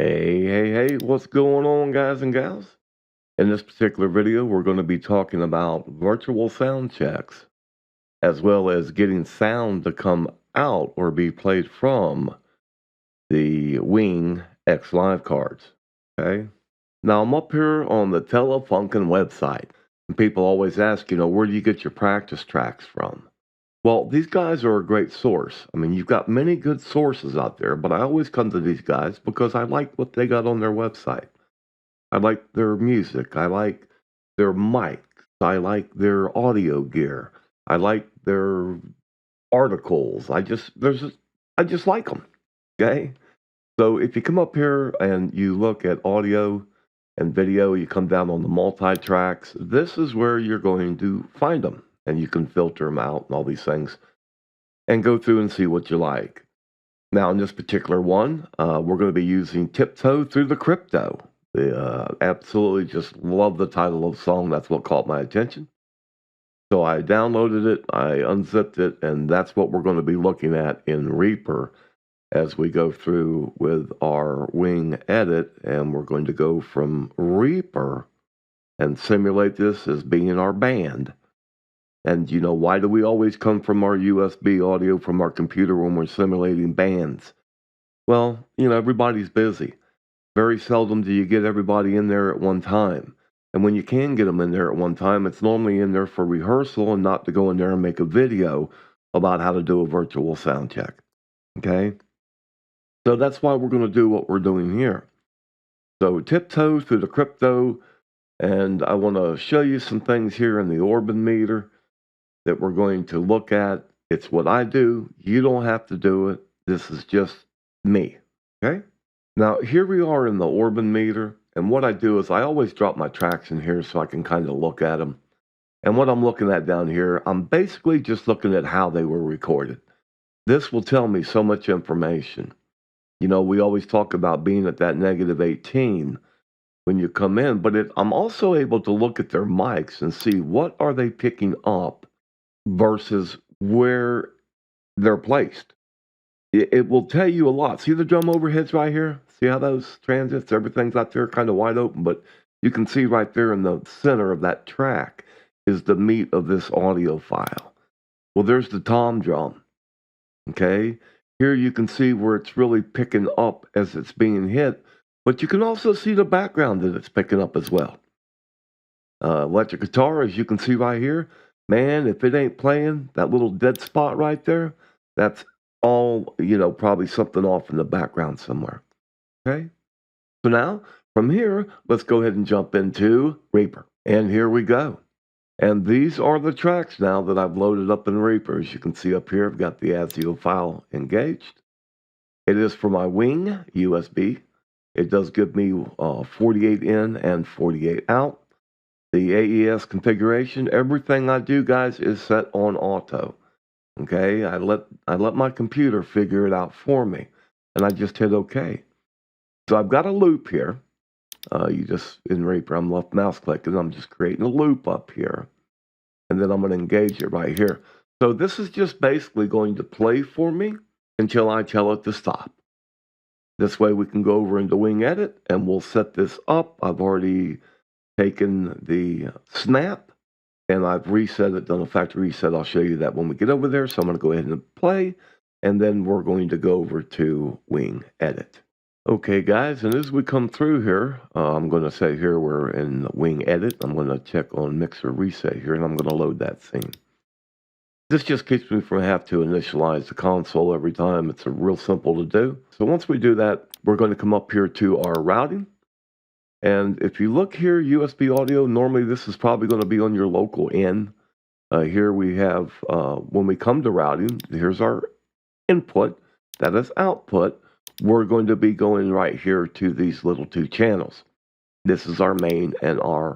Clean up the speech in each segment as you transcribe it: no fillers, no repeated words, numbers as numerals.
Hey, what's going on, guys and gals? In this particular video, we're going to be talking about virtual sound checks, as well as getting sound to come out or be played from the Wing X Live cards. Okay. Now, I'm up here on the Telefunken website, and people always ask, where do you get your practice tracks from? Well, these guys are a great source. I mean, you've got many good sources out there, but I always come to these guys because I like what they got on their website. I like their music. I like their mics. I like their audio gear. I like their articles. I just like them. Okay. So if you come up here and you look at audio and video, you come down on the multi tracks. This is where you're going to find them, and you can filter them out and all these things, and go through and see what you like. Now, in this particular one, we're going to be using Tiptoe Through the Crypto. Absolutely just love the title of the song. That's what caught my attention. So I downloaded it, I unzipped it, and that's what we're going to be looking at in Reaper as we go through with our Wing edit. And we're going to go from Reaper and simulate this as being our band. And why do we always come from our USB audio from our computer when we're simulating bands? Well, everybody's busy. Very seldom do you get everybody in there at one time. And when you can get them in there at one time, it's normally in there for rehearsal and not to go in there and make a video about how to do a virtual sound check. Okay? So that's why we're going to do what we're doing here. So tiptoe through the crypto, and I want to show you some things here in the Orban meter that we're going to look at. It's what I do. You don't have to do it. This is just me. Okay? Now, here we are in the Orban meter, and what I do is I always drop my tracks in here so I can kind of look at them. And what I'm looking at down here, I'm basically just looking at how they were recorded. This will tell me so much information. We always talk about being at that -18 when you come in, but I'm also able to look at their mics and see what are they picking up versus where they're placed. It will tell you a lot. See the drum overheads right here? See how those transits, everything's out there kind of wide open, but you can see right there in the center of that track is the meat of this audio file. Well, there's the tom drum. Okay. Here you can see where it's really picking up as it's being hit, but you can also see the background that it's picking up as well. Electric guitar, as you can see right here, man, if it ain't playing, that little dead spot right there, that's all, probably something off in the background somewhere. Okay. So now from here, let's go ahead and jump into Reaper. And here we go. And these are the tracks now that I've loaded up in Reaper. As you can see up here, I've got the ASIO file engaged. It is for my Wing USB. It does give me 48 in and 48 out. The AES configuration, everything I do, guys, is set on auto. Okay, I let my computer figure it out for me, and I just hit OK. So I've got a loop here. You just in Reaper, I'm left mouse clicking. I'm just creating a loop up here, and then I'm going to engage it right here. So this is just basically going to play for me until I tell it to stop. This way we can go over into Wing Edit, and we'll set this up. I've already taken the snap, and I've reset it, done a factory reset. I'll show you that when we get over there. So I'm going to go ahead and play, and then we're going to go over to Wing Edit. Okay, guys, and as we come through here, I'm going to say here we're in Wing Edit. I'm going to check on Mixer Reset here, and I'm going to load that scene. This just keeps me from having to initialize the console every time. It's real simple to do. So once we do that, we're going to come up here to our routing. And if you look here, USB audio, normally this is probably going to be on your local in. Here we have, when we come to routing, here's our input, that is output. We're going to be going right here to these little two channels. This is our main and our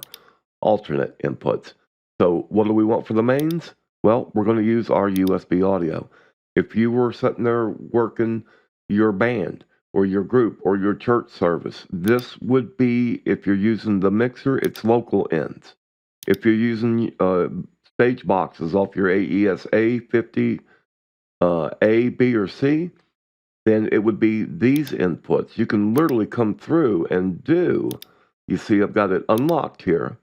alternate inputs. So what do we want for the mains? Well, we're going to use our USB audio. If you were sitting there working your band, or your group, or your church service, this would be, if you're using the mixer, it's local ends. If you're using stage boxes off your AES A50, A, B, or C, then it would be these inputs. You can literally come through and do, you see I've got it unlocked here,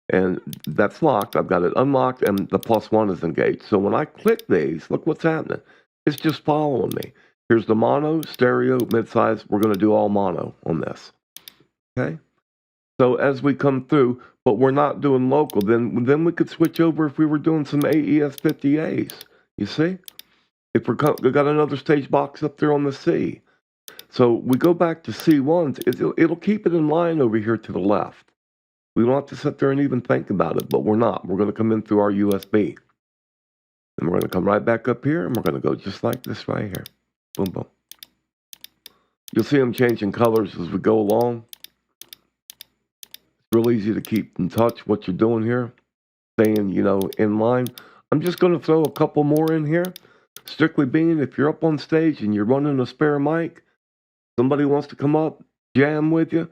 and that's locked. I've got it unlocked, and the +1 is engaged. So when I click these, look what's happening. It's just following me. Here's the mono, stereo, mid-size. We're going to do all mono on this. Okay? So as we come through, but we're not doing local, then we could switch over if we were doing some AES-50As. You see? If we got another stage box up there on the C. So we go back to C1s, it'll keep it in line over here to the left. We don't have to sit there and even think about it, but we're not. We're going to come in through our USB. And we're going to come right back up here, and we're going to go just like this right here. Boom, boom. You'll see them changing colors as we go along. It's real easy to keep in touch what you're doing here, staying, in line. I'm just going to throw a couple more in here. Strictly being, if you're up on stage and you're running a spare mic, somebody wants to come up, jam with you,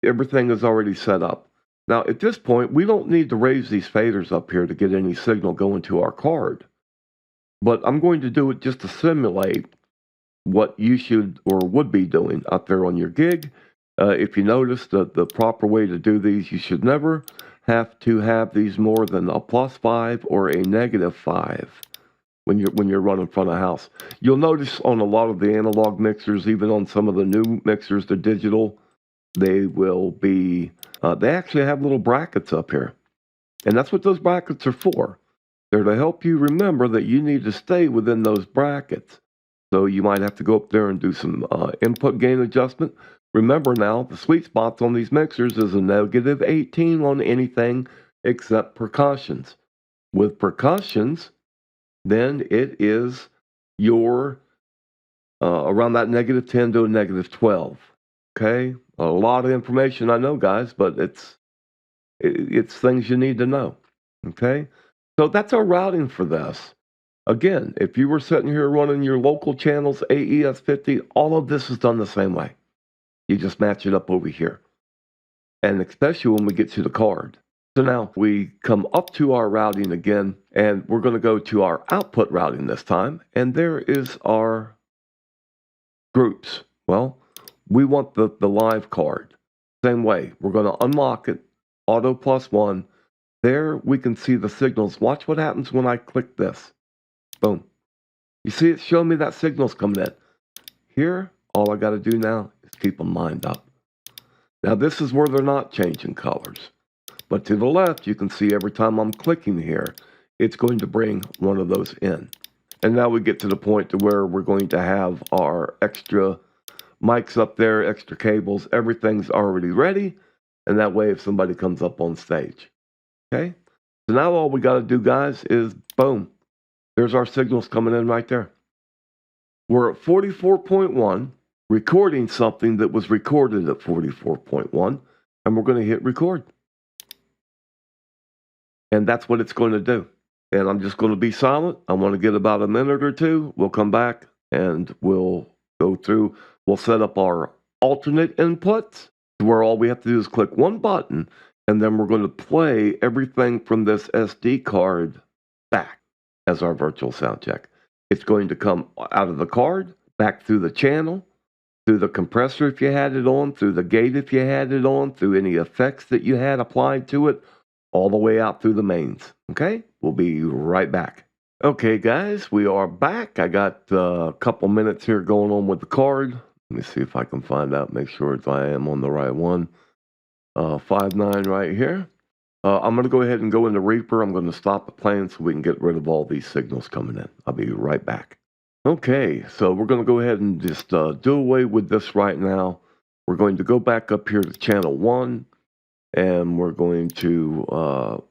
everything is already set up. Now, at this point, we don't need to raise these faders up here to get any signal going to our card. But I'm going to do it just to simulate what you should or would be doing out there on your gig. If you notice that the proper way to do these, you should never have to have these more than a +5 or a -5 when you're running front of house. You'll notice on a lot of the analog mixers, even on some of the new mixers, the digital, they will be, they actually have little brackets up here. And that's what those brackets are for. They're to help you remember that you need to stay within those brackets. So you might have to go up there and do some input gain adjustment. Remember now, the sweet spots on these mixers is a -18 on anything except percussions. With percussions, then it is your around that -10 to a -12. Okay, a lot of information, I know, guys, but it's things you need to know. Okay, so that's our routing for this. Again, if you were sitting here running your local channels, AES-50, all of this is done the same way. You just match it up over here, and especially when we get to the card. So now we come up to our routing again, and we're going to go to our output routing this time, and there is our groups. Well, we want the live card. Same way, we're going to unlock it, auto +1. There we can see the signals. Watch what happens when I click this. Boom. You see it showing me that signal's coming in. Here, all I got to do now is keep them lined up. Now this is where they're not changing colors. But to the left, you can see every time I'm clicking here, it's going to bring one of those in. And now we get to the point to where we're going to have our extra mics up there, extra cables, everything's already ready. And that way, if somebody comes up on stage. Okay? So now all we got to do, guys, is boom. There's our signals coming in right there. We're at 44.1, recording something that was recorded at 44.1, and we're going to hit record. And that's what it's going to do. And I'm just going to be silent. I want to get about a minute or two. We'll come back and we'll go through. We'll set up our alternate inputs where all we have to do is click one button, and then we're going to play everything from this SD card back as our virtual sound check. It's going to come out of the card, back through the channel, through the compressor if you had it on, through the gate if you had it on, through any effects that you had applied to it, all the way out through the mains. Okay? We'll be right back. Okay, guys, we are back. I got a couple minutes here going on with the card. Let me see if I can find out, make sure I am on the right one. 5.9 right here. I'm going to go ahead and go into Reaper. I'm going to stop the playing so we can get rid of all these signals coming in. I'll be right back. Okay, so we're going to go ahead and just do away with this right now. We're going to go back up here to channel 1, and we're going to,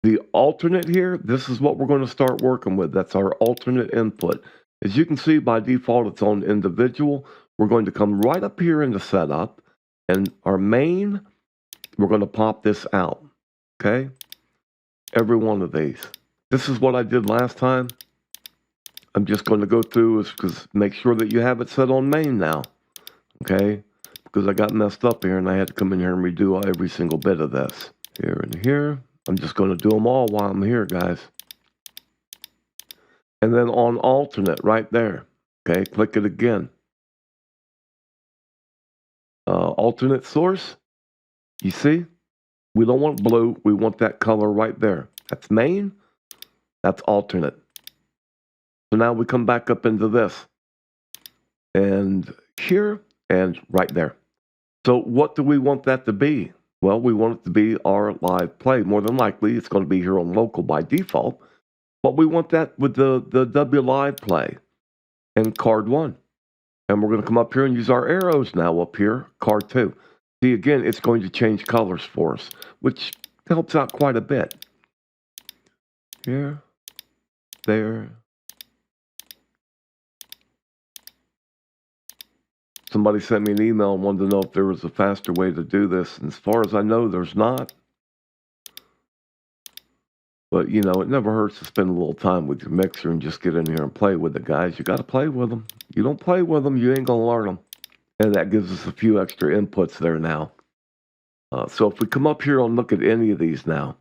the alternate here, this is what we're going to start working with. That's our alternate input. As you can see, by default, it's on individual. We're going to come right up here into setup, and our main, we're going to pop this out. Okay, every one of these. This is what I did last time. I'm just going to go through because make sure that you have it set on main now. Okay, because I got messed up here and I had to come in here and redo every single bit of this. Here and here. I'm just going to do them all while I'm here, guys. And then on alternate right there. Okay, click it again. Alternate source. You see? We don't want blue. We want that color right there. That's main. That's alternate. So now we come back up into this. And here and right there. So what do we want that to be? Well, we want it to be our live play. More than likely, it's going to be here on local by default. But we want that with the W live play and card 1. And we're going to come up here and use our arrows now up here, card 2. See, again, it's going to change colors for us, which helps out quite a bit. Here, there. Somebody sent me an email and wanted to know if there was a faster way to do this. And as far as I know, there's not. But, you know, it never hurts to spend a little time with your mixer and just get in here and play with it, guys. You got to play with them. You don't play with them, you ain't going to learn them. And that gives us a few extra inputs there now. So if we come up here and look at any of these now,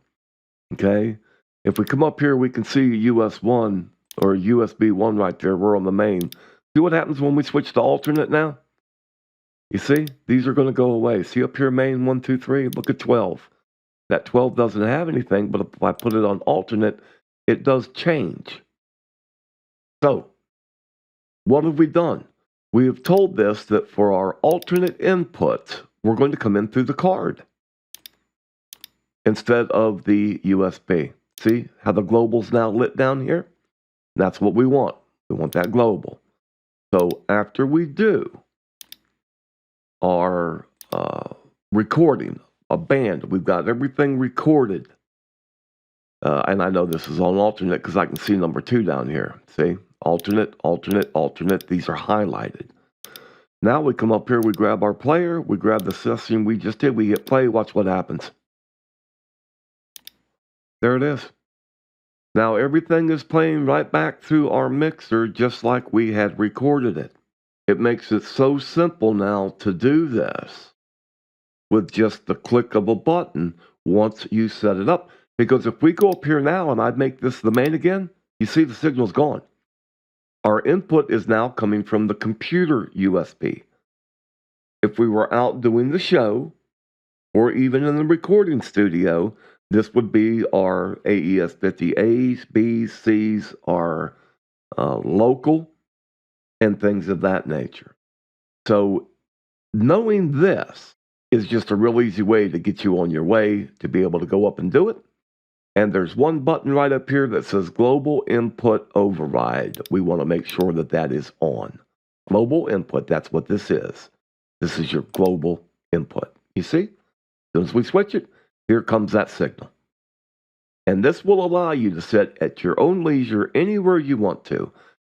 okay? If we come up here, we can see US 1 or USB 1 right there. We're on the main. See what happens when we switch to alternate now? You see, these are going to go away. See up here, main 1, 2, 3, look at 12. That 12 doesn't have anything, but if I put it on alternate, it does change. So, what have we done? We have told this that for our alternate inputs, we're going to come in through the card instead of the USB. See how the global's now lit down here? That's what we want. We want that global. So after we do our recording, a band, we've got everything recorded. And I know this is on alternate because I can see number 2 down here. See? Alternate, alternate, alternate. These are highlighted. Now we come up here, we grab our player, we grab the session we just did, we hit play, watch what happens. There it is. Now everything is playing right back through our mixer just like we had recorded it. It makes it so simple now to do this with just the click of a button once you set it up. Because if we go up here now and I make this the main again, you see the signal's gone. Our input is now coming from the computer USB. If we were out doing the show, or even in the recording studio, this would be our AES 50 A's, B's, C's, our local, and things of that nature. So knowing this is just a real easy way to get you on your way to be able to go up and do it. And there's one button right up here that says Global Input Override. We want to make sure that that is on. Global input, that's what this is. This is your global input. You see? As soon as we switch it, here comes that signal. And this will allow you to set at your own leisure anywhere you want to.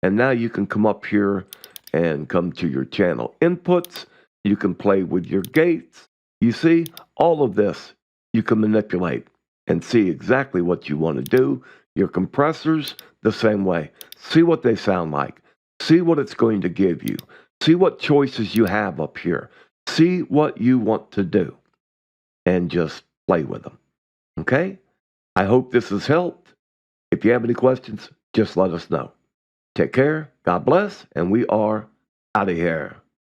And now you can come up here and come to your channel inputs. You can play with your gates. You see, all of this you can manipulate and see exactly what you want to do. Your compressors, the same way. See what they sound like. See what it's going to give you. See what choices you have up here. See what you want to do. And just play with them. Okay? I hope this has helped. If you have any questions, just let us know. Take care, God bless, and we are out of here.